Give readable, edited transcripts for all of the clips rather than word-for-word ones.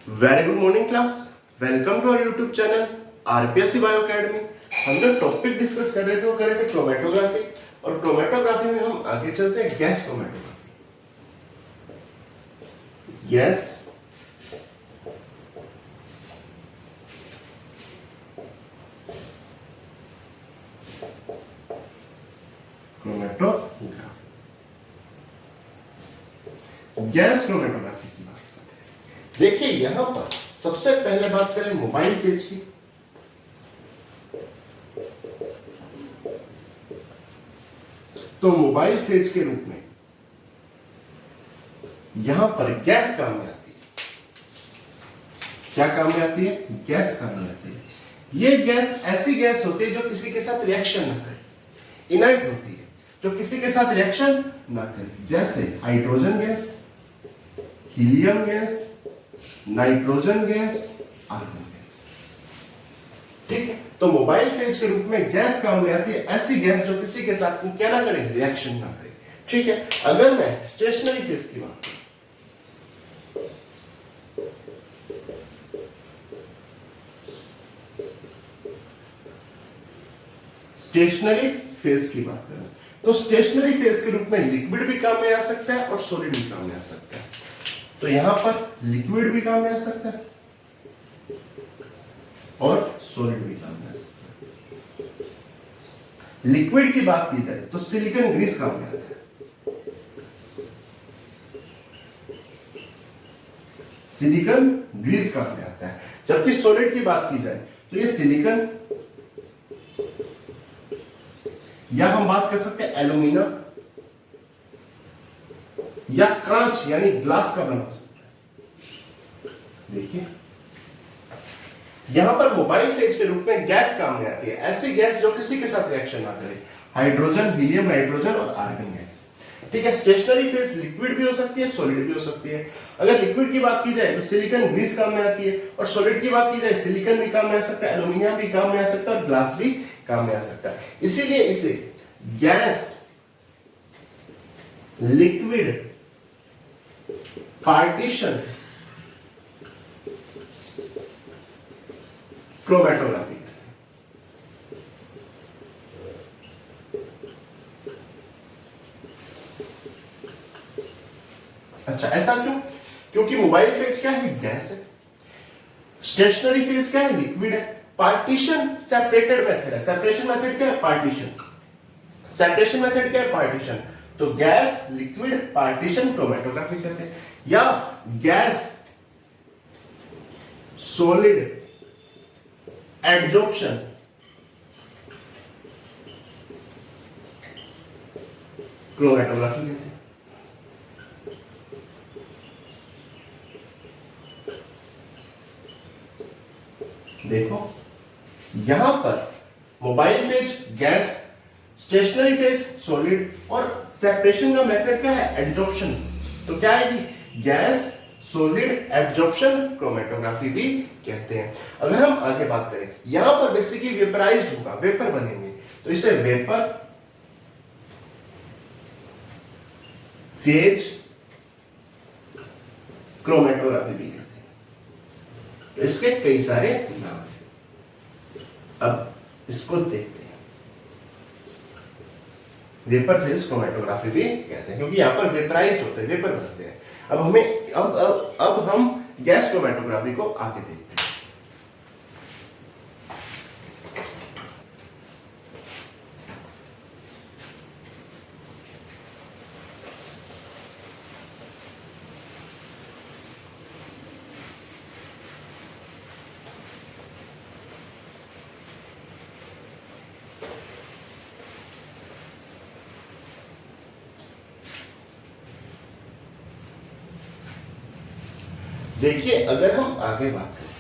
Very good morning class. Welcome to our YouTube channel RPSC bio academy. हम जो topic discuss कर रहे थे वो कर रहे थे क्रोमेटोग्राफी, और क्रोमेटोग्राफी में हम आगे चलते हैं gas chromatography. Yes, chromatography, gas chromatography की बात करते हैं। देखिए यहां पर सबसे पहले बात करें मोबाइल फेज की। तो मोबाइल फेज के रूप में यहां पर गैस काम में आती है। क्या काम में आती है? गैस काम में आती है। ये गैस ऐसी गैस होती है जो किसी के साथ रिएक्शन ना करे, इनर्ट होती है, जो किसी के साथ रिएक्शन ना करे, जैसे hydrogen gas, helium gas, nitrogen gas, argon gas. ठीक है, तो मोबाइल फेज के रूप में गैस काम में आती है ऐसी गैस जो किसी के साथ क्या ना करे, रिएक्शन ना करे। ठीक है, अगर मैं स्टेशनरी फेज की बात करूं, स्टेशनरी फेज की बात करें तो स्टेशनरी फेज के रूप में लिक्विड भी काम में आ सकता है और सॉलिड भी काम में आ सकता है। तो यहां पर लिक्विड भी काम में आ सकता है और सॉलिड भी काम में आ सकता है। लिक्विड की बात की जाए तो सिलिकॉन ग्रीस काम में आता है, सिलिकॉन ग्रीस काम में आता है। जबकि सॉलिड की बात की जाए तो ये सिलिकॉन, या हम बात कर सकते हैं एल्यूमिना, या कांच यानी ग्लास का बना सकता है। देखिए यहां पर मोबाइल फेज के रूप में गैस काम में आती है ऐसी गैस जो किसी के साथ रिएक्शन ना करे, हाइड्रोजन, हीलियम, नाइट्रोजन और आर्गन गैस। ठीक है, स्टेशनरी फेज लिक्विड भी हो सकती है, सॉलिड भी हो सकती है। अगर लिक्विड की बात की जाए तो सिलिकॉन ग्रीस काम में आती है, और सॉलिड की बात की जाए सिलिकॉन भी काम में आ सकता है, एल्यूमिनियम भी काम में आ सकता है और ग्लास भी काम में आ सकता है। इसीलिए इसे गैस, लिक्विड, पार्टीशन क्रोमेटोग्राफी। अच्छा, ऐसा क्यों? क्योंकि मोबाइल फेज क्या है? गैस है। स्टेशनरी फेज क्या है? लिक्विड है। पार्टीशन सेपरेटेड मेथड है। सेपरेशन मेथड क्या है? पार्टीशन। सेपरेशन मेथड क्या है? पार्टीशन। तो गैस, लिक्विड, पार्टीशन क्रोमेटोग्राफी कहते हैं। या गैस, सॉलिड, एडजॉर्प्शन क्रोमेटोग्राफी कहते हैं। देखो यहां पर mobile phase gas, stationary phase solid, और सेपरेशन का मेथड क्या है? एडजॉर्प्शन। तो क्या है कि गैस, सॉलिड, एडजॉर्प्शन क्रोमेटोग्राफी भी कहते हैं। अगर हम आगे बात करें, यहां पर बेसिकली वेपराइज्ड होगा, वेपर बनेंगे, तो इसे वेपर फेज क्रोमेटोग्राफी भी कहते हैं। तो इसके कई सारे नाम हैं। अब इसको देखते हैं। वेपर फेज क्रोमेटोग्राफी भी कहते हैं क्योंकि यहां पर वेपराइज्ड होते हैं, वेपर बनते हैं। अब हमें अब हम गैस क्रोमेटोग्राफी को आगे देखते हैं। देखिए अगर हम आगे बात करें,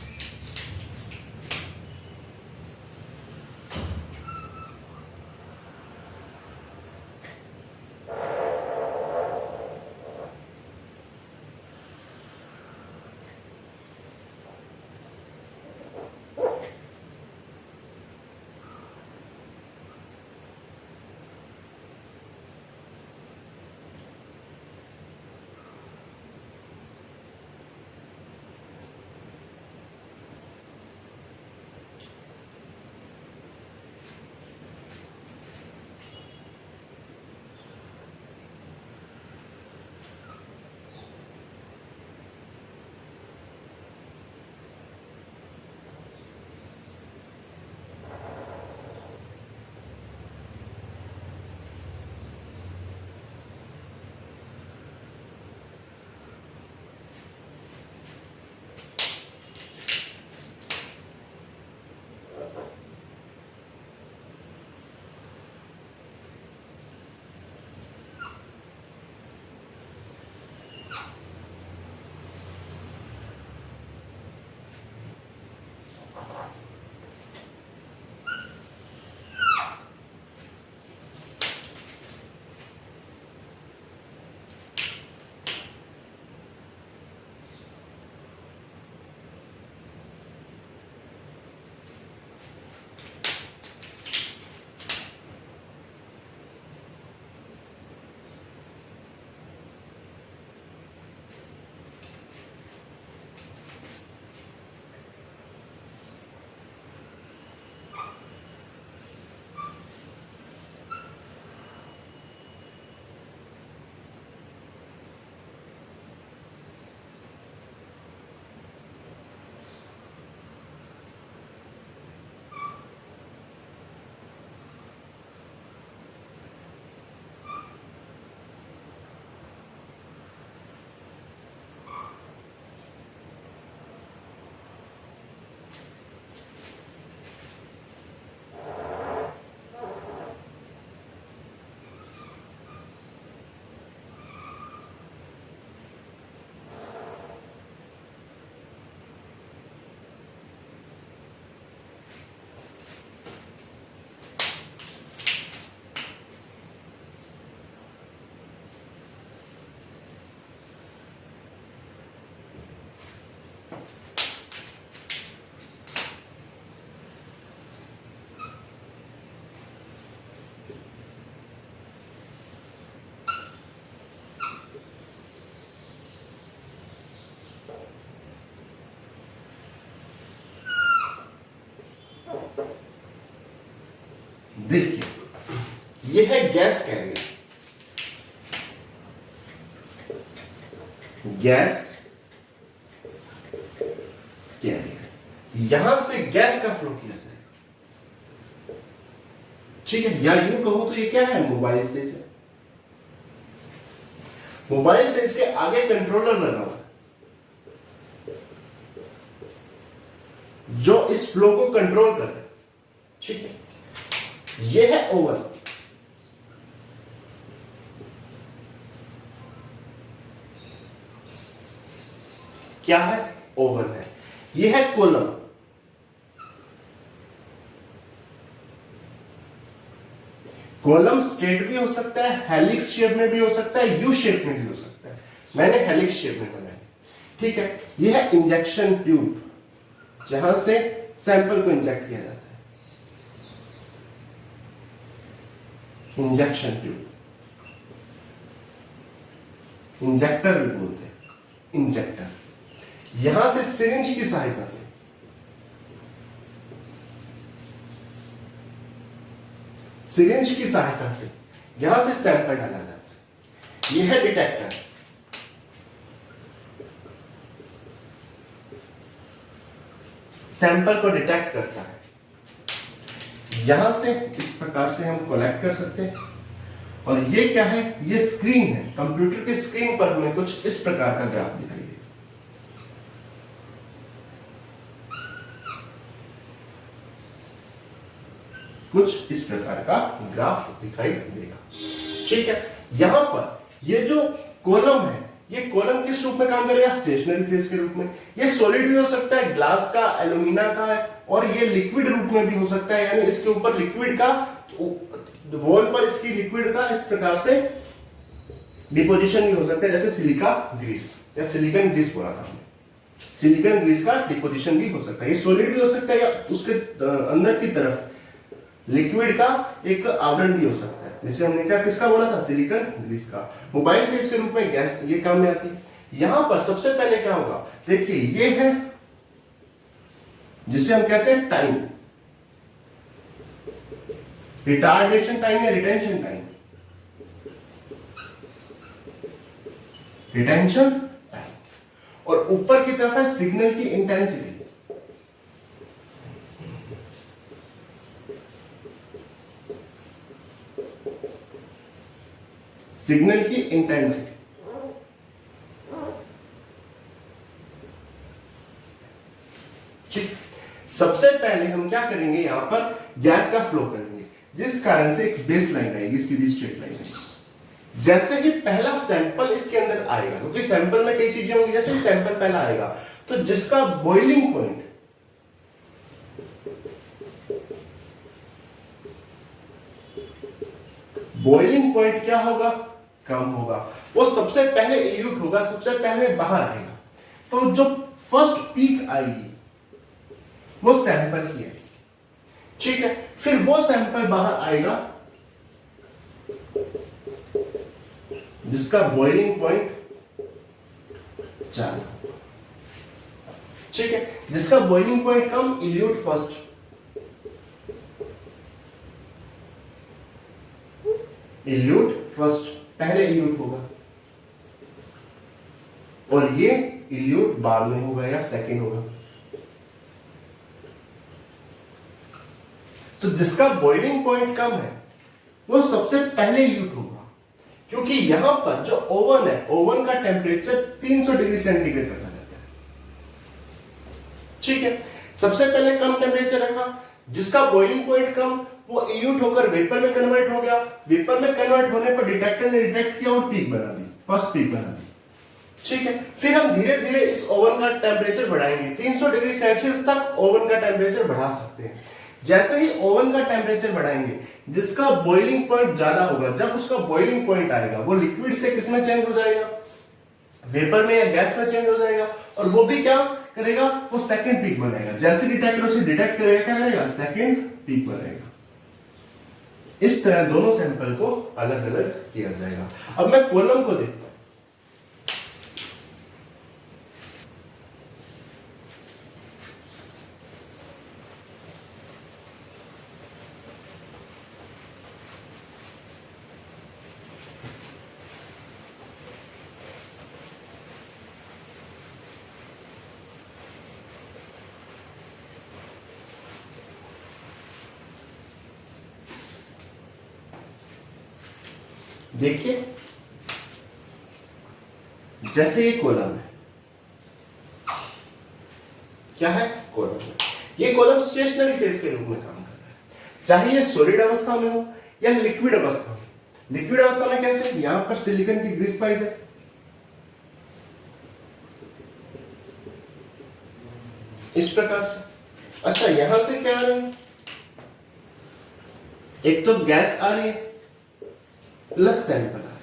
ये है गैस कैरियर, गैस कैरियर, यहां से गैस का फ्लो किया जाएगा। ठीक है, या यूं कहूं तो ये क्या है, मोबाइल फेज है। मोबाइल फेज के आगे कंट्रोलर लगा हुआ है जो इस फ्लो को कंट्रोल कर रहा है। ठीक है, ये है ओवन, क्या है, ओवन है। ये है कॉलम, कॉलम स्ट्रेट भी हो सकता है, हेलिक्स शेप में भी हो सकता है, यू शेप में भी हो सकता है। मैंने हेलिक्स शेप में बनाया। ठीक है, ये है इंजेक्शन ट्यूब, जहां से सैंपल को इंजेक्ट किया जाता है, इंजेक्शन ट्यूब, इंजेक्टर भी बोलते हैं, इंजेक्टर। यहां से सिरिंज की सहायता से यहां से सैंपल डाला जाता है। यह है डिटेक्टर, सैंपल को डिटेक्ट करता है। यहां से इस प्रकार से हम कलेक्ट कर सकते हैं। और ये क्या है, ये स्क्रीन है, कंप्यूटर की स्क्रीन पर हमें कुछ इस प्रकार का ग्राफ दिखाई देगा। कुछ इस प्रकार का ग्राफ दिखाई देगा। ठीक है, यहां पर ये जो कॉलम है, ये कॉलम किस रूप में काम करेगा, स्टेशनरी फेज के रूप में। ये सॉलिड भी हो सकता है, ग्लास का, एल्यूमिना का है, और ये लिक्विड रूप में भी हो सकता है, यानी इसके ऊपर लिक्विड का, वॉल पर इसकी लिक्विड का इस प्रकार से डिपोजिशन भी हो सकता है, जैसे सिलिका ग्रीस या सिलिकॉन ग्रीस बोला था हमने। सिलिकॉन ग्रीस का डिपोजिशन भी हो सकता है। ये सॉलिड भी हो सकता है, या उसके अंदर की तरफ लिक्विड का एक आवरण भी हो सकता है, जैसे हमने क्या किसका बोला था, सिलिकॉन ग्रीस का। मोबाइल फेज के रूप में गैस ये काम में आती है। यहां पर सबसे पहले क्या होगा, देखिए ये है जिसे हम कहते हैं टाइम, रिटार्डेशन टाइम या रिटेंशन टाइम, रिटेंशन टाइम। और ऊपर की तरफ है सिग्नल की इंटेंसिटी, सिग्नल की इंटेंसिटी। ठीक, सबसे पहले हम क्या करेंगे, यहां पर गैस का फ्लो करेंगे, जिस कारण से एक बेस लाइन आएगी, सीधी स्ट्रेट लाइन आएगी। जैसे ही पहला सैंपल इसके अंदर आएगा, क्योंकि सैंपल में कई चीजें होंगी, जैसे ही सैंपल पहला आएगा तो जिसका बॉइलिंग पॉइंट, बॉइलिंग पॉइंट क्या होगा, कम होगा, वो सबसे पहले इल्यूट होगा, सबसे पहले बाहर आएगा। तो जो फर्स्ट पीक आएगी वो सैंपल की है। ठीक है, फिर वो सैंपल बाहर आएगा जिसका बॉइलिंग पॉइंट 4, ठीक है, जिसका बॉइलिंग पॉइंट कम, इल्यूट फर्स्ट, इल्यूट फर्स्ट, पहले इल्यूट होगा, और ये इल्यूट बाद में होगा या सेकंड होगा। तो जिसका बॉइलिंग पॉइंट कम है वो सबसे पहले इल्यूट होगा, क्योंकि यहां पर जो ओवन है, ओवन का टेम्परेचर 300 डिग्री सेंटीग्रेड रखा जाता है। ठीक है, सबसे पहले कम टेम्परेचर रखा, जिसका बॉइलिंग पॉइंट कम, वो इल्यूट होकर वेपर में कन्वर्ट हो गया। वेपर में कन्वर्ट होने पर डिटेक्टर ने डिटेक्ट किया और पीक बना दी, फर्स्ट पीक बना दी। ठीक है, फिर हम धीरे धीरे इस ओवन का टेम्परेचर बढ़ाएंगे, 300 डिग्री सेल्सियस तक ओवन का टेम्परेचर बढ़ा सकते हैं। जैसे ही ओवन का टेम्परेचर बढ़ाएंगे, जिसका बॉइलिंग पॉइंट ज्यादा होगा, जब उसका बॉइलिंग पॉइंट आएगा, वो लिक्विड से किसमें चेंज हो जाएगा, वेपर में या गैस में चेंज हो जाएगा, और वो भी क्या करेगा, वो सेकंड पीक बनाएगा। जैसे डिटेक्टर उसे डिटेक्ट करेगा, क्या करेगा, सेकंड पीक बनाएगा। इस तरह दोनों सैंपल को अलग अलग किया जाएगा। अब मैं कॉलम को देखता हूं, देखिए जैसे ये कॉलम है, क्या है? कॉलम है। ये कॉलम स्टेशनरी फेज के रूप में काम कर रहा है, चाहे ये सॉलिड अवस्था में हो या लिक्विड अवस्था में। लिक्विड अवस्था में कैसे? यहां पर सिलिकॉन की ग्रीस पाई जाए, इस प्रकार से। अच्छा, यहां से क्या आ रही है? एक तो गैस आ रही है प्लस सैंपल आ रहा है।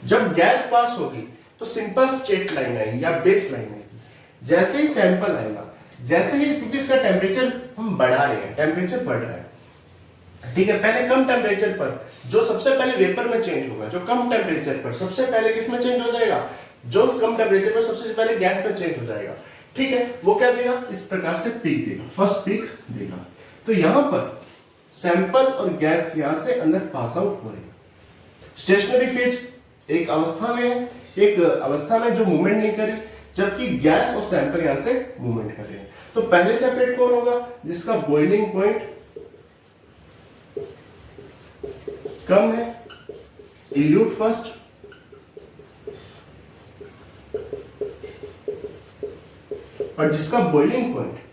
जब गैस पास होगी तो सिंपल स्ट्रेट लाइन आएगी या बेस लाइन आएगी। जैसे ही सैंपल आएगा, जैसे ही, क्योंकि इसका टेम्परेचर हम बढ़ा रहे हैं, टेम्परेचर बढ़ रहा है, ठीक है। पहले कम टेम्परेचर पर जो सबसे पहले वेपर में चेंज होगा, जो कम टेम्परेचर पर सबसे पहले किस में चेंज हो जाएगा? जो कम टेम्परेचर पर सबसे पहले गैस में चेंज हो जाएगा, ठीक है। वो क्या देगा? इस प्रकार से पीक देगा, फर्स्ट पीक देगा। तो यहां पर सैंपल और गैस यहां से अंदर पास आउट हो रही है। स्टेशनरी फेज एक अवस्था में, एक अवस्था में जो मूवमेंट नहीं करी, जबकि गैस और सैंपल यहां से मूवमेंट कर रहे हैं। तो पहले सेपरेट कौन होगा? जिसका बॉइलिंग पॉइंट कम है, इल्यूट फर्स्ट, और जिसका बॉइलिंग पॉइंट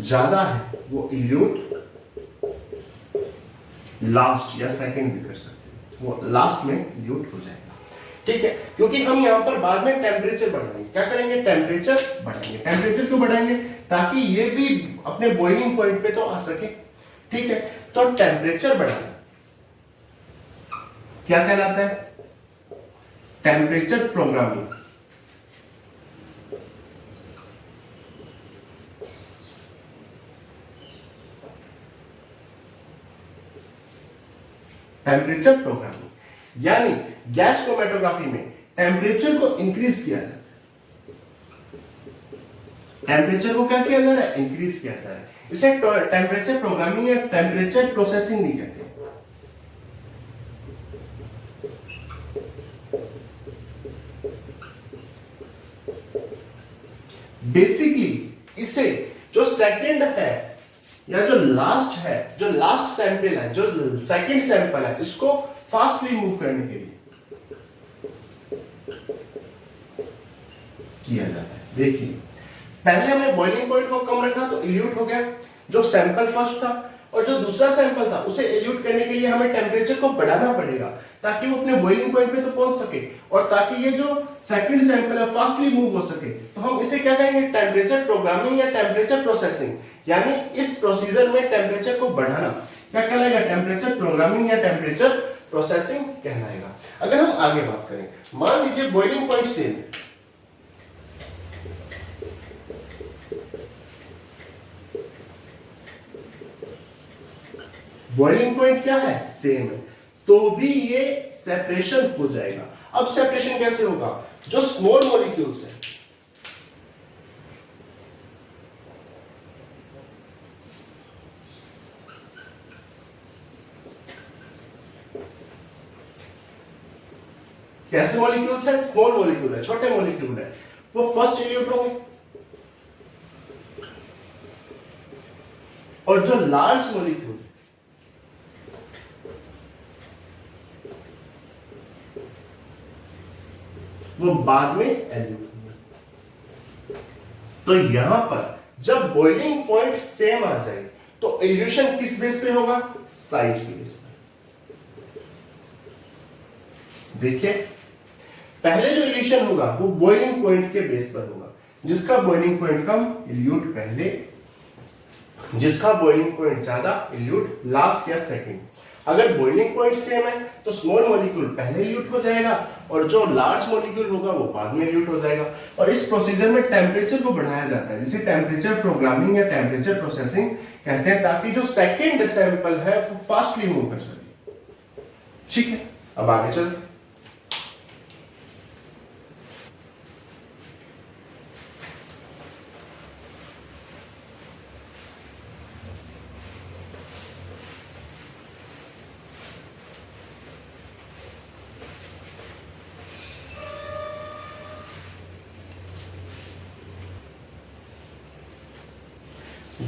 ज्यादा है वो इल्यूट लास्ट या सेकंड भी कर सकते हैं, वो लास्ट में इल्यूट हो जाएगा, ठीक है। क्योंकि हम यहां पर बाद में टेम्परेचर बढ़ाएंगे। क्या करेंगे? टेम्परेचर बढ़ाएंगे। टेम्परेचर क्यों बढ़ाएंगे? ताकि ये भी अपने बॉइलिंग पॉइंट पे तो आ सके, ठीक है। तो टेम्परेचर बढ़ाना क्या कहलाता है? Temperature programming. टेम्परेचर प्रोग्रामिंग यानी गैस क्रोमैटोग्राफी में टेम्परेचर को इंक्रीज किया जाता है। टेम्परेचर को क्या किया जा रहा है? इंक्रीज किया जा रहा है। इसे टेम्परेचर प्रोग्रामिंग या टेम्परेचर प्रोसेसिंग नहीं कहते। बेसिकली इसे जो सेकंड है या जो लास्ट है, जो लास्ट सैंपल है, जो सेकंड सैंपल है, इसको फास्टली मूव करने के लिए किया जाता है। देखिए, पहले हमने बॉइलिंग पॉइंट को कम रखा तो इल्यूट हो गया, जो सैंपल फर्स्ट था, और जो दूसरा सैंपल था उसे इल्यूट करने के लिए हमें टेम्परेचर को बढ़ाना पड़ेगा ताकि वो अपने बॉइलिंग पॉइंट पे तो पहुंच सके, और ताकि ये जो सेकंड सैंपल है फास्टली मूव हो सके। तो हम इसे क्या कहेंगे? टेम्परेचर प्रोग्रामिंग या टेम्परेचर प्रोसेसिंग। यानी इस प्रोसीजर में टेम्परेचर को बढ़ाना क्या कहलाएगा? टेम्परेचर प्रोग्रामिंग या टेम्परेचर प्रोसेसिंग कहलाएगा। अगर हम आगे बात करें, मान लीजिए बॉइलिंग पॉइंट सेम है, बॉइलिंग पॉइंट क्या है? सेम है, तो भी ये सेपरेशन हो जाएगा। अब सेपरेशन कैसे होगा? जो स्मॉल मॉलिक्यूल्स है, कैसे मॉलिक्यूल्स है? स्मॉल मॉलिक्यूल है, छोटे मॉलिक्यूल है, वो फर्स्ट इल्यूट होंगे, और जो लार्ज मॉलिक्यूल वो बाद में एल्यूट होंगे। तो यहां पर जब बॉइलिंग पॉइंट सेम आ जाए तो इल्यूशन किस बेस पे होगा? साइज के बेस पे। देखिए, पहले जो इल्यूशन होगा वो बॉइलिंग पॉइंट के बेस पर होगा। जिसका बॉइलिंग पॉइंट कम, इल्यूट पहले, जिसका बॉइलिंग पॉइंट ज्यादा, इल्यूट लास्ट या सेकंड। अगर बॉइलिंग पॉइंट सेम है तो स्मॉल मॉलिक्यूल पहले इल्यूट हो जाएगा, और जो लार्ज मॉलिक्यूल होगा वो बाद में इल्यूट हो जाएगा। और इस प्रोसीजर में टेम्परेचर को बढ़ाया जाता है, जिसे टेम्परेचर प्रोग्रामिंग या टेम्परेचर प्रोसेसिंग कहते हैं, ताकि जो सेकंड सैंपल है वो फास्टली मूव कर सके। ठीक है, अब आगे चलते हैं।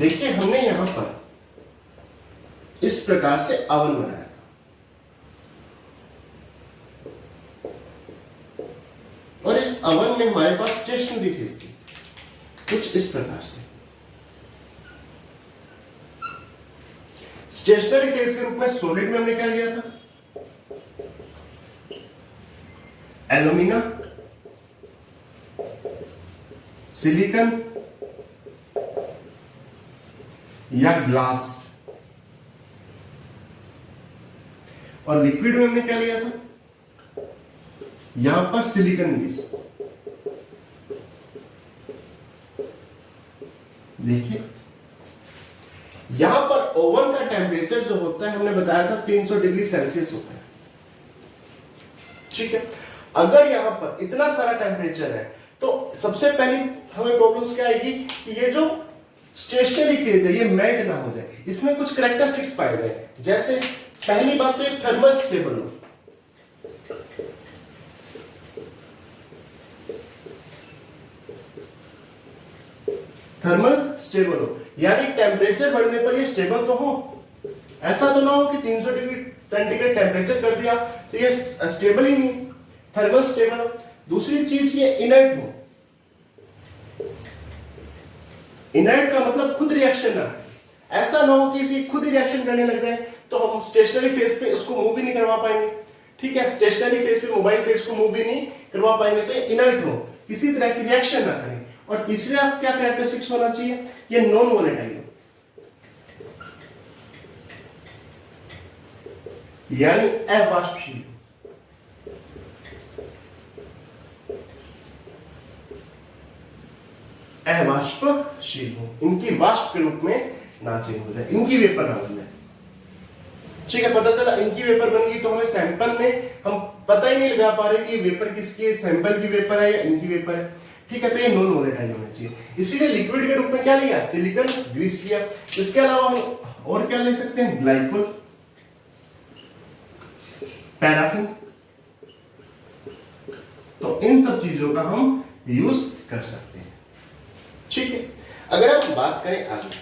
देखिए हमने यहां पर इस प्रकार से अवन बनाया था और इस अवन में हमारे पास स्टेशनरी फेज थी कुछ इस प्रकार से। स्टेशनरी फेज के रूप में सॉलिड में हमने क्या लिया था, एल्यूमिना, सिलिकॉन या ग्लास, और लिक्विड में हमने क्या लिया था, यहां पर सिलिकॉन बेस। देखिए यहां पर ओवन का टेम्परेचर जो होता है हमने बताया था 300 डिग्री सेल्सियस होता है, ठीक है। अगर यहां पर इतना सारा टेम्परेचर है तो सबसे पहली हमें प्रॉब्लम्स क्या आएगी कि ये जो स्टेशनरी फेज है ये मेल्ट ना हो जाए, इसमें कुछ कैरेक्टरिस्टिक्स पाए गए। जैसे पहली बात तो ये थर्मल स्टेबल हो, थर्मल स्टेबल हो, यानी टेम्परेचर बढ़ने पर ये स्टेबल तो हो, ऐसा तो ना हो कि 300 डिग्री सेंटीग्रेड टेम्परेचर कर दिया तो ये स्टेबल ही नहीं, थर्मल स्टेबल हो। दूसरी चीज ये इनर्ट हो, इनर्ट का मतलब खुद रिएक्शन ना, ऐसा ना हो कि इसी खुद ही रिएक्शन करने लग जाए तो हम स्टेशनरी फेज पे उसको मूव भी नहीं करवा पाएंगे, ठीक है। स्टेशनरी फेज पे मोबाइल फेज को मूव भी नहीं करवा पाएंगे, तो ये इनर्ट हो, किसी तरह की रिएक्शन ना करें। और तीसरा क्या कैरेक्टरिस्टिक्स होना चाहिए, ये नॉन वोलेटाइल हो, यानी अवाष्पशील। अवाष्पशील हो, इनकी वाष्प के रूप में ना चेंज हो जाए, इनकी वेपर ना बन जाए, ठीक है। पता चला इनकी वेपर बन गई तो हमें सैंपल में हम पता ही नहीं लगा पा रहे कि वेपर किसकी है, सैंपल की वेपर है या इनकी वेपर है, ठीक है। तो ये नॉन वोलेटाइल होना चाहिए, इसीलिए लिक्विड के रूप में क्या लिया, सिलिकॉन, ग्रीस लिया। इसके अलावा हम और क्या ले सकते हैं, ग्लाइकोल, पैराफिन, तो इन सब चीजों का हम यूज कर सकते हैं, ठीक है। अगर हम बात करें आगे,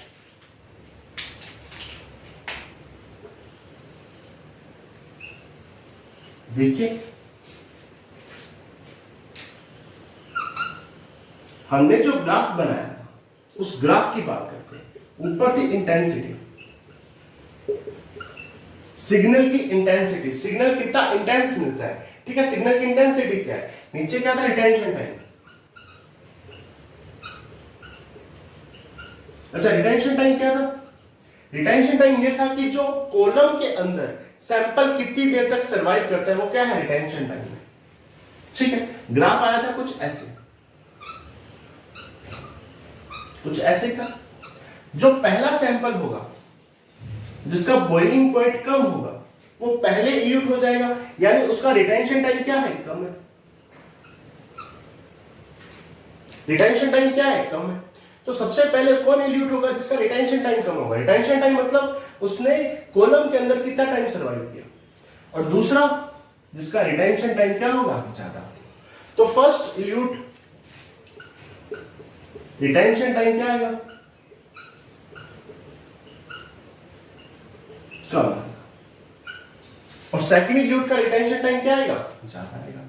देखिए हमने जो ग्राफ बनाया था उस ग्राफ की बात करते हैं। ऊपर थी इंटेंसिटी, सिग्नल की इंटेंसिटी, सिग्नल कितना इंटेंस मिलता है, ठीक है। सिग्नल की इंटेंसिटी क्या है, नीचे क्या था, रिटेंशन टाइम। अच्छा, रिटेंशन टाइम क्या था, रिटेंशन टाइम ये था कि जो कॉलम के अंदर सैंपल कितनी देर तक सरवाइव करता है वो क्या है, रिटेंशन टाइम है, ठीक है। ग्राफ आया था कुछ ऐसे था। जो पहला सैंपल होगा जिसका बॉइलिंग पॉइंट कम होगा वो पहले इल्यूट हो जाएगा, यानी उसका रिटेंशन टाइम क्या है, कम है। रिटेंशन टाइम क्या है, कम है। तो सबसे पहले कौन इल्यूट होगा, जिसका रिटेंशन टाइम कम होगा। रिटेंशन टाइम मतलब उसने कॉलम के अंदर कितना टाइम सर्वाइव किया, और दूसरा जिसका रिटेंशन टाइम क्या होगा, ज्यादा। तो फर्स्ट इल्यूट रिटेंशन टाइम क्या आएगा, कम, और सेकंड इल्यूट का रिटेंशन टाइम क्या आएगा, ज्यादा आएगा।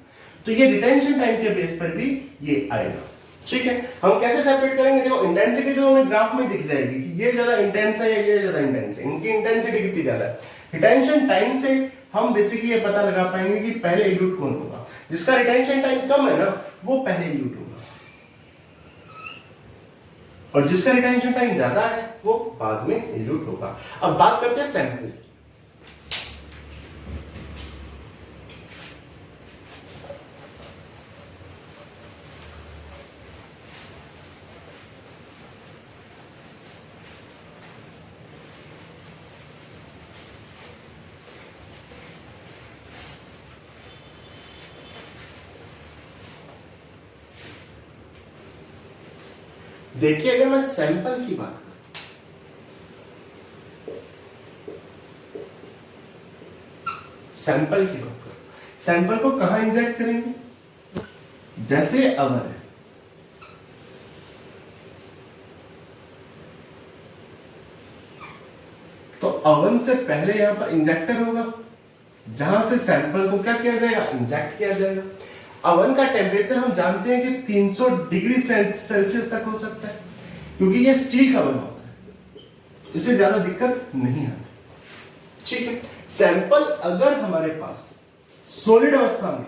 तो ये रिटेंशन टाइम के बेस पर भी ये आएगा, ठीक है। हम कैसे सेपरेट करेंगे, देखो इंटेंसिटी जो हमें ग्राफ में दिख जाएगी कि ये ज्यादा इंटेंस है या ये ज्यादा इंटेंस है, इनकी इंटेंसिटी कितनी ज्यादा है। रिटेंशन टाइम से हम बेसिकली ये पता लगा पाएंगे कि पहले इल्यूट कौन होगा। जिसका रिटेंशन टाइम कम है ना वो पहले इल्यूट होगा, और जिसका रिटेंशन टाइम ज्यादा है वो बाद में इल्यूट होगा। अब बात करते हैं सैंपल। देखिए अगर मैं सैंपल की बात करूं, सैंपल को कहां इंजेक्ट करेंगे, जैसे अवर है, ओवन से पहले यहाँ पर इंजेक्टर होगा, जहां से सैंपल को क्या किया जाएगा, इंजेक्ट किया जाएगा। ओवन का टेम्परेचर हम जानते हैं कि 300 डिग्री सेल्सियस तक हो सकता है, क्योंकि ये स्टील का बना होता है, इससे ज्यादा दिक्कत नहीं आती। ठीक है, सैंपल अगर हमारे पास सॉलिड अवस्था में,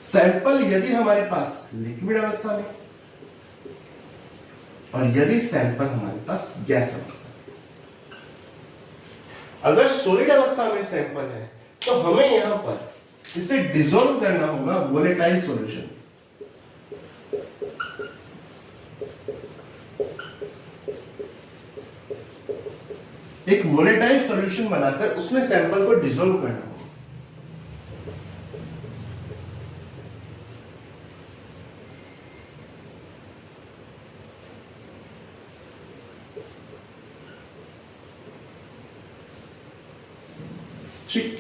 सैंपल यदि हमारे पास लिक्विड अवस्था में, और यदि सैंपल हमारे पास गैस अवस्था में। अगर सॉलिड अवस्था में सैंपल है तो हमें यहां पर इसे डिसॉल्व करना होगा वोलेटाइल सॉल्यूशन। एक वोलेटाइल सॉल्यूशन बनाकर उसमें सैंपल को डिसॉल्व करना होगा। ठीक,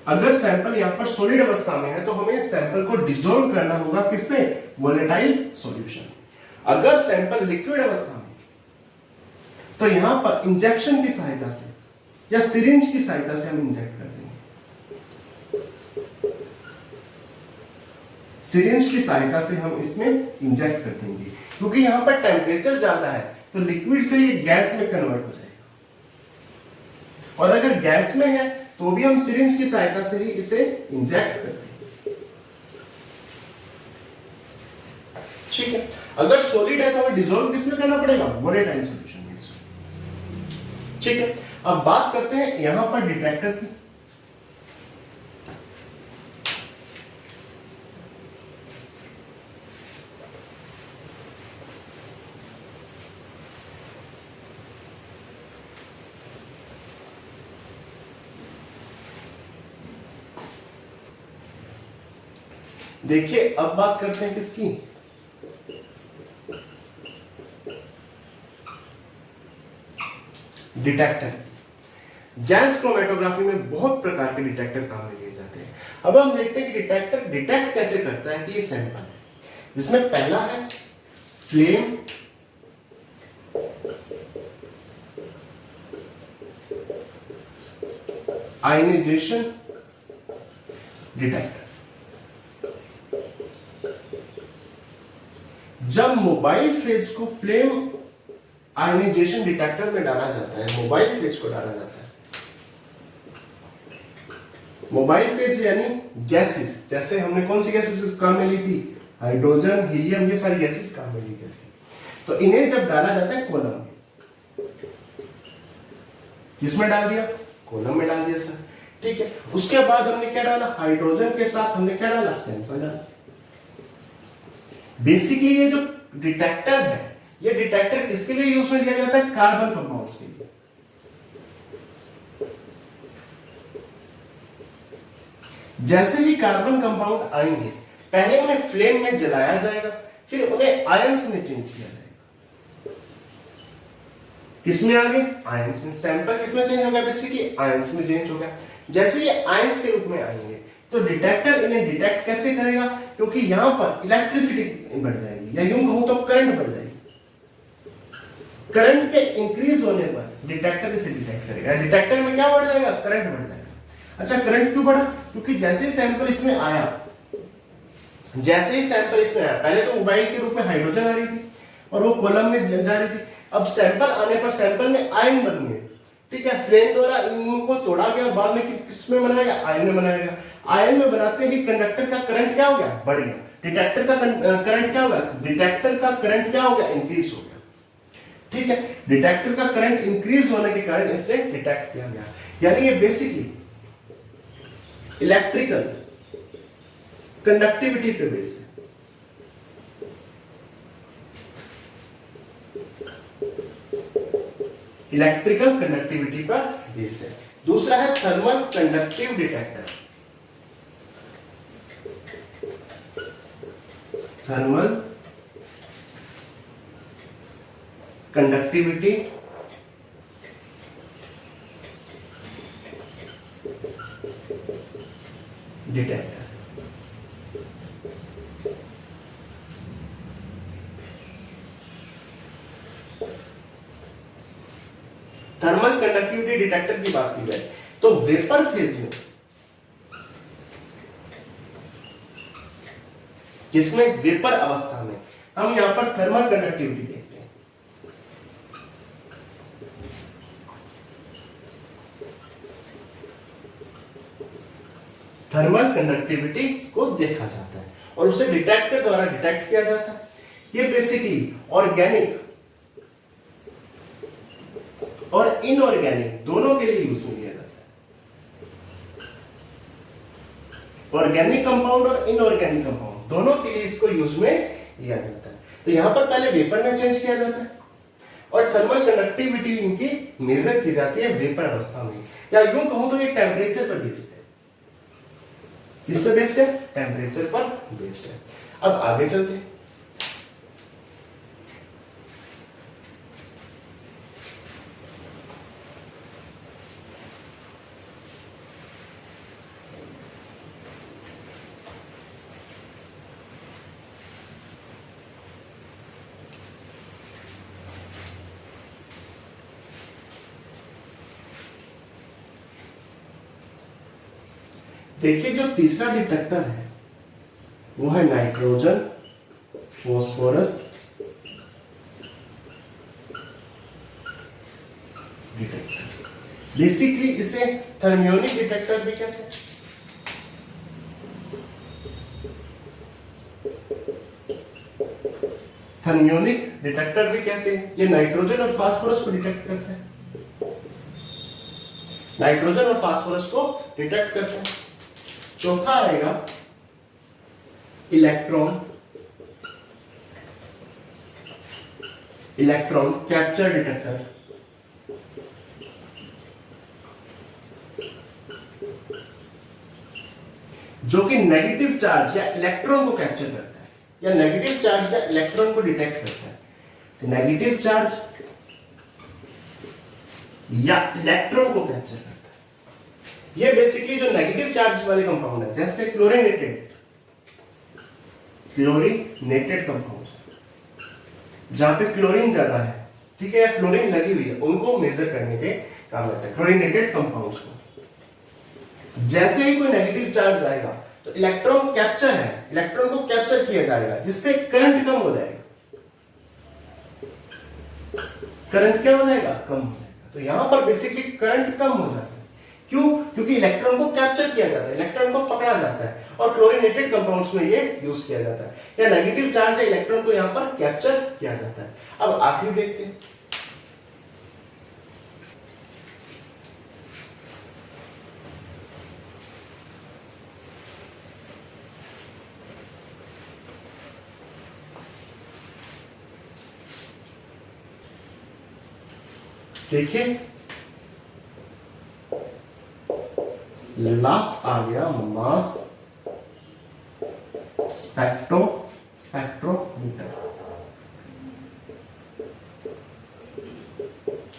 अगर सैंपल यहां पर सॉलिड अवस्था में है तो हमें इस सैंपल को डिसॉल्व करना होगा किसमें, वोलेटाइल सॉल्यूशन। अगर सैंपल लिक्विड अवस्था में तो यहां पर इंजेक्शन की सहायता से या सिरिंज की सहायता से हम इंजेक्ट कर देंगे। सिरिंज की सहायता से हम इसमें इंजेक्ट कर देंगे, क्योंकि यहां पर टेम्परेचर ज्यादा है तो लिक्विड से ये गैस में कन्वर्ट हो जाएगा, और अगर गैस में है तो भी हम सिरिंज की सहायता से ही इसे इंजेक्ट कर देंगे। ठीक है, अगर सॉलिड है तो हमें डिसॉल्व किसमें करना पड़ेगा, वोलेटाइल सॉल्यूशन में। ठीक है, अब बात करते हैं यहां पर डिटेक्टर की। देखिए, अब बात करते हैं किसकी, डिटेक्टर। गैस क्रोमेटोग्राफी में बहुत प्रकार के डिटेक्टर काम में लिए जाते हैं। अब हम देखते हैं कि डिटेक्टर डिटेक्ट कैसे करता है कि ये सैंपल है, जिसमें पहला है फ्लेम, आयनाइजेशन डिटेक्टर। जब मोबाइल फेज को फ्लेम आयनाइजेशन डिटेक्टर में डाला जाता है, मोबाइल फेज को डाला जाता है, मोबाइल फेज यानी गैसेस, जैसे हमने कौन सी गैसेस काम में ली थी, हाइड्रोजन, हीलियम, ये सारी गैसेस काम में ली जाती है। तो इन्हें जब डाला जाता है कॉलम में, किसमें डाल दिया, कॉलम में डाल दिया सर। ठीक है, उसके बाद हमने क्या डाला, हाइड्रोजन के साथ हमने क्या डाला, सैंपल डाला। बेसिकली ये जो डिटेक्टर है, ये डिटेक्टर किसके लिए यूज में लिया जाता है, कार्बन कंपाउंड्स के लिए। जैसे ही कार्बन कंपाउंड आएंगे, पहले उन्हें फ्लेम में जलाया जाएगा, फिर उन्हें आयंस में चेंज किया जाएगा। किसमें आ गए, आयंस में। सैंपल किसमें चेंज हो गया, बेसिकली आयंस में चेंज हो गया। जैसे ये आयंस के रूप में आएंगे तो डिटेक्टर इन्हें डिटेक्ट कैसे करेगा, क्योंकि यहां पर इलेक्ट्रिसिटी बढ़ जाएगी, या यूं कहूं तो करंट बढ़ जाएगी। करंट के इंक्रीज होने पर डिटेक्टर इसे डिटेक्ट करेगा। डिटेक्टर में क्या बढ़ जाएगा, करंट बढ़ जाएगा। अच्छा, करंट क्यों बढ़ा, क्योंकि जैसे ही सैंपल इसमें आया, जैसे ही सैंपल इसमें आया, पहले तो मोबाइल के रूप में हाइड्रोजन आ रही थी और वो कॉलम में जा रही थी। अब सैंपल आने पर सैंपल में आयन बन गए। ठीक है, फ्लेम द्वारा इनको तोड़ा गया, बाद में किसमें बनाया गया, आयन में बनाया गया। आयन में बनाते ही कंडक्टर का करंट क्या हो गया, बढ़ गया। डिटेक्टर का करंट क्या होगा, डिटेक्टर का करंट क्या हो गया, इंक्रीज हो गया। ठीक है, डिटेक्टर का करंट इंक्रीज होने के कारण इसे डिटेक्ट किया गया। यानी ये बेसिकली इलेक्ट्रिकल कंडक्टिविटी पे बेस है। इलेक्ट्रिकल कंडक्टिविटी पर बेस है। दूसरा है thermal conductive detector. Thermal conductivity detector. Thermal conductivity detector की बात की जाए तो वेपर फेज में, किसमें, वेपर अवस्था में हम यहां पर थर्मल कंडक्टिविटी देखते हैं। थर्मल कंडक्टिविटी को देखा जाता है और उसे डिटेक्टर द्वारा डिटेक्ट किया जाता है। ये बेसिकली ऑर्गेनिक और इनऑर्गेनिक दोनों के लिए यूज में लिया जाता है। ऑर्गेनिक कंपाउंड और इनऑर्गेनिक कंपाउंड दोनों के लिए इसको यूज में लिया जाता है। तो यहां पर पहले वेपर में चेंज किया जाता है और थर्मल कंडक्टिविटी इनकी मेजर की जाती है वेपर अवस्था में, या यूं कहूं तो ये टेम्परेचर पर बेस्ड है। किस पर बेस्ड है? टेम्परेचर पर बेस्ड है। अब आगे चलते हैं। देखिए जो तीसरा डिटेक्टर है वो है नाइट्रोजन फॉस्फोरस डिटेक्टर। बेसिकली इसे थर्मियोनिक डिटेक्टर भी कहते हैं। थर्मियोनिक डिटेक्टर भी कहते हैं। ये नाइट्रोजन और फास्फोरस को डिटेक्ट करते हैं। नाइट्रोजन और फास्फोरस को डिटेक्ट करते हैं। चौथा आएगा इलेक्ट्रॉन कैप्चर डिटेक्टर। जो कि नेगेटिव चार्ज या इलेक्ट्रॉन को कैप्चर करता है या नेगेटिव चार्ज या इलेक्ट्रॉन को डिटेक्ट करता है। नेगेटिव चार्ज या इलेक्ट्रॉन को कैप्चर करता है। ये बेसिकली जो नेगेटिव चार्ज वाले कंपाउंड है, जैसे क्लोरीनेटेड कंपाउंड, जहां पे क्लोरीन ज्यादा है, ठीक है, या क्लोरीन लगी हुई है, उनको मेजर करने के काम आता है क्लोरीनेटेड कंपाउंड्स को। जैसे ही कोई नेगेटिव चार्ज आएगा तो इलेक्ट्रॉन कैप्चर है, इलेक्ट्रॉन को कैप्चर किया जाएगा, जिससे करंट कम हो जाएगा। करंट क्या हो जाएगा? कम हो जाएगा। तो यहां पर बेसिकली करंट कम हो जाता है। क्यों? क्योंकि इलेक्ट्रॉन को कैप्चर किया जाता है, इलेक्ट्रॉन को पकड़ा जाता है और क्लोरीनेटेड कंपाउंड्स में ये यूज किया जाता है, या नेगेटिव चार्ज है इलेक्ट्रॉन को यहां पर कैप्चर किया जाता है। अब आखिरी देखते हैं। देखिए लास्ट आ गया मास स्पेक्ट्रोमीटर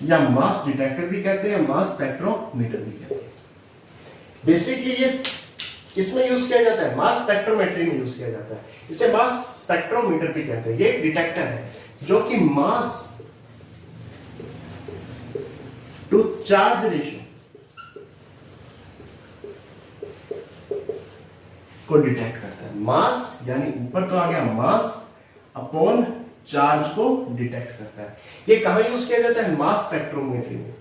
या मास डिटेक्टर भी कहते हैं, मास स्पेक्ट्रोमीटर भी कहते हैं। बेसिकली ये किसमें यूज किया जाता है? मास स्पेक्ट्रोमेट्री में यूज किया जाता है। इसे मास स्पेक्ट्रोमीटर भी कहते हैं। ये डिटेक्टर है जो कि मास टू चार्ज रेशियो को डिटेक्ट करता है। मास यानी ऊपर तो आ गया मास अपॉन चार्ज को डिटेक्ट करता है। ये कहां यूज किया जाता है? मास स्पेक्ट्रोमेट्री में।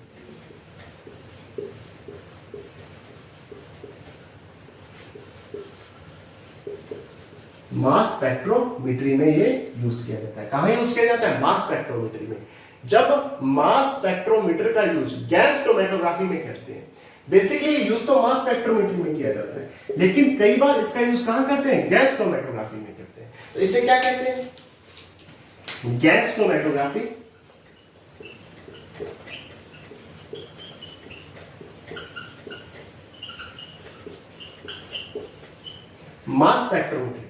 मास स्पेक्ट्रोमेट्री में ये यूज किया जाता है। कहां यूज किया जाता है? मास स्पेक्ट्रोमेट्री में। जब मास स्पेक्ट्रोमीटर का यूज गैस क्रोमेटोग्राफी में करते हैं, बेसिकली यूज तो मास स्पेक्ट्रोमेट्री में किया जाता है, लेकिन कई बार इसका यूज कहां करते हैं? गैस क्रोमेटोग्राफी में करते हैं। तो इसे क्या कहते हैं? Gas chromatography. Mass spectrometry.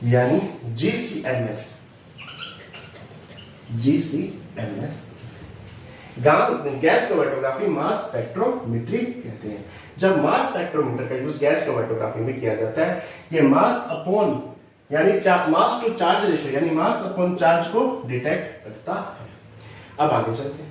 यानी GCMS। Gas chromatography mass spectrometry कहते हैं। जब मास स्पेक्ट्रोमीटर का यूज गैस क्रोमेटोग्राफी में किया जाता है, ये मास अपॉन यानी मास टू चार्ज रेशियो यानी मास अपॉन चार्ज को डिटेक्ट करता है। अब आगे चलते हैं।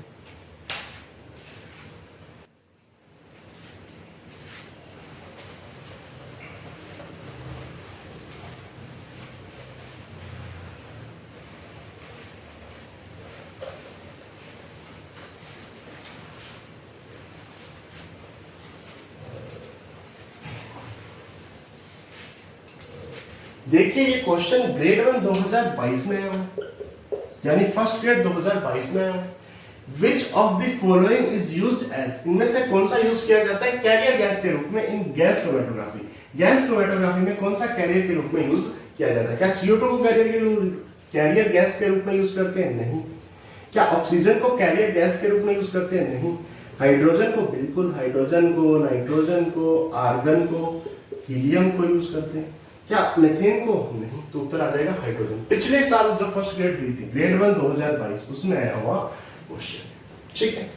देखिए ये क्वेश्चन ग्रेड 1 2022 में आया यानी फर्स्ट ग्रेड 2022 में आया। Which of the following is used as, इनमें से कौन सा यूज किया जाता है कैरियर गैस के रूप में इन गैस क्रोमेटोग्राफी। गैस क्रोमेटोग्राफी में कौन सा कैरियर के रूप में यूज किया जाता है? क्या CO2 को कैरियर गैस के रूप में यूज करते हैं? नहीं। क्या ऑक्सीजन को कैरियर गैस के रूप में यूज करते हैं? नहीं। हाइड्रोजन को, बिल्कुल हाइड्रोजन को, नाइट्रोजन को, आर्गन को, हीलियम को यूज करते हैं। क्या मीथेन को? नहीं। तो उत्तर आ जाएगा हाइड्रोजन। पिछले साल जो फर्स्ट ग्रेड हुई थी ग्रेड 1 2022 उसमें आया हुआ क्वेश्चन। ठीक है।